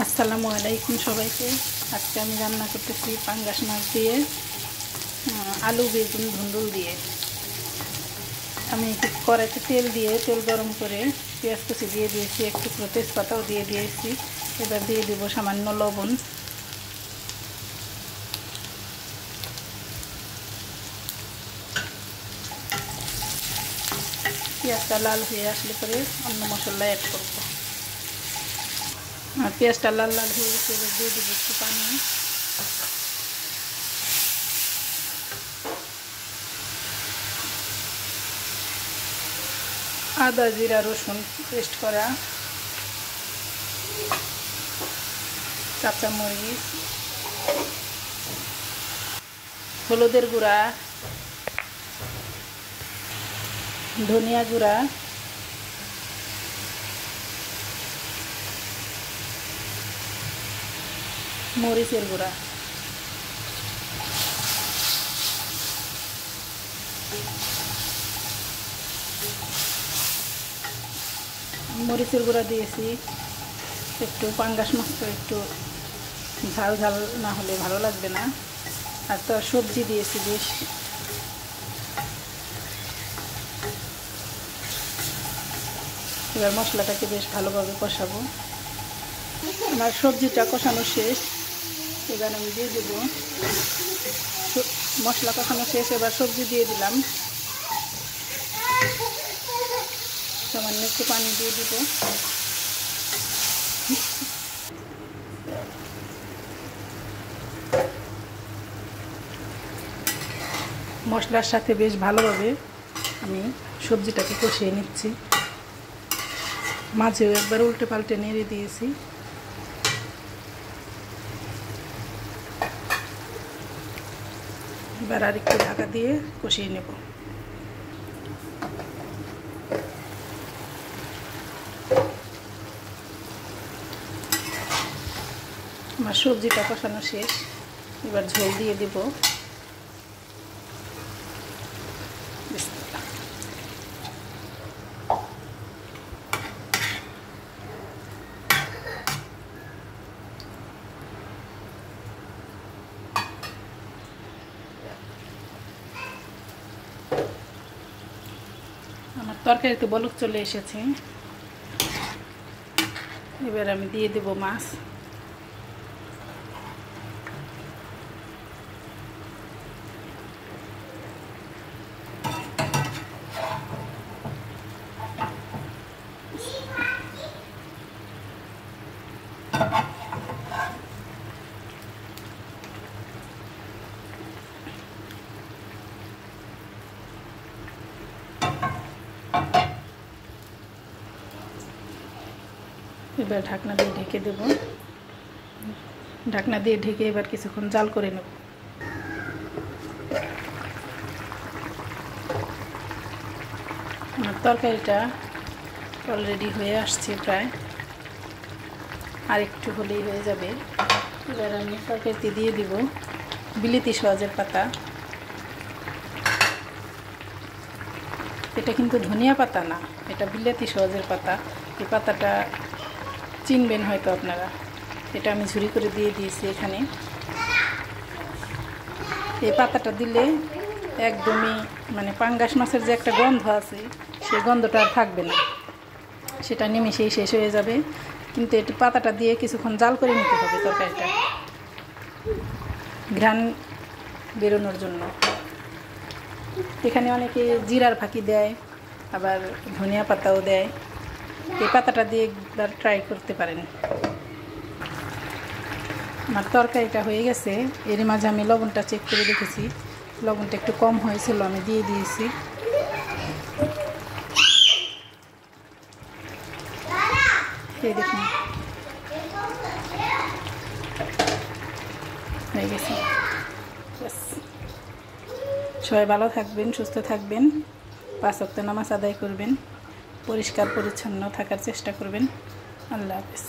আসসালামু আলাইকুম সবাইকে। আজকে আমি রান্না করতেছি পাঙ্গাস মাছ দিয়ে আলু বেগুন ধুন্দুল দিয়ে। আমি একটু কড়াইতে তেল গরম করে পেঁয়াজ কুচি দিয়ে দিয়েছি, একটু তেজপাতাও দিয়ে দিয়েছি। এবার দিয়ে দেবো সামান্য লবণ। পেঁয়াজটা লাল হয়ে আসলে পরে অন্য মশলা অ্যাড করবো। আর পেঁয়াজটা লাল লাল হয়ে গেছে, এবার দিয়ে দেবো একটু পানি। আদা জিরা রসুন পেস্ট করা, কাঁচামরিচ, হলুদের গুঁড়া, ধনিয়া গুঁড়া, মরিচের গুঁড়া, মরিচের গুঁড়া দিয়েছি। একটু পাঙ্গাস মাছ তো একটু ঝাল ঝাল না হলে ভালো লাগবে না। আর তো সবজি দিয়েছি বেশ। এবার মশলাটাকে বেশ ভালোভাবে কষাবো। আমার সবজিটা কষানো শেষ, এবার আমি দিয়ে দেব মশলা কষানো শেষ, এবার সবজি দিয়ে দিলাম। সামান্য একটু পানি দিয়ে দিব। মশলার সাথে বেশ ভালোভাবে আমি সবজিটাকে কষিয়ে নিচ্ছি। মাঝেও একবার উল্টে পাল্টে নেড়ে দিয়েছি। এবার আর একটু ঢাকা দিয়ে কষিয়ে নেব। আমার সবজিটা কষানো শেষ, এবার ঝোল দিয়ে দেব। আমার তরকারিতে বলক চলে এসেছে, এবার আমি দিয়ে দেব মাছ। এবার ঢাকনা দিয়ে ঢেকে দেব। ঢাকনা দিয়ে ঢেকে এবার কিছুক্ষণ জাল করে নেব। আমার তরকারিটা অলরেডি হয়ে আসছে প্রায়, আর একটু হলেই হয়ে যাবে। এবার আমি তরকারিতে দিয়ে দিব বিলেতি সওয়াজের পাতা। এটা কিন্তু ধনিয়া পাতা না, এটা বিলেতি সওয়াজের পাতা। এই পাতাটা চিনবেন হয়তো আপনারা। এটা আমি ঝুরি করে দিয়ে দিয়েছি এখানে। এই পাতাটা দিলে একদমই মানে পাঙ্গাস মাছের যে একটা গন্ধ আছে, সেই গন্ধটা আর থাকবে না, সেটা নিমেষেই শেষ হয়ে যাবে। কিন্তু এটি পাতাটা দিয়ে কিছুক্ষণ জাল করে নিতে হবে তরকারিটা, ঘ্রাণ বেরোনোর জন্য। এখানে অনেকে জিরার ফাঁকি দেয়, আবার ধনিয়া পাতাও দেয়। এই পাতাটা দিয়ে একবার ট্রাই করতে পারেন। আমার তরকারিটা হয়ে গেছে। এর মাঝে আমি লবণটা চেক করে দেখেছি, লবণটা একটু কম হয়েছিল, আমি দিয়ে দিয়েছি। এই দেখুন হয়ে গেছে। সবাই ভালো থাকবেন, সুস্থ থাকবেন, 5 ওয়াক্ত নামাজ আদায় করবেন, পরিষ্কার পরিচ্ছন্ন থাকার চেষ্টা করবেন। আল্লাহ হাফেজ।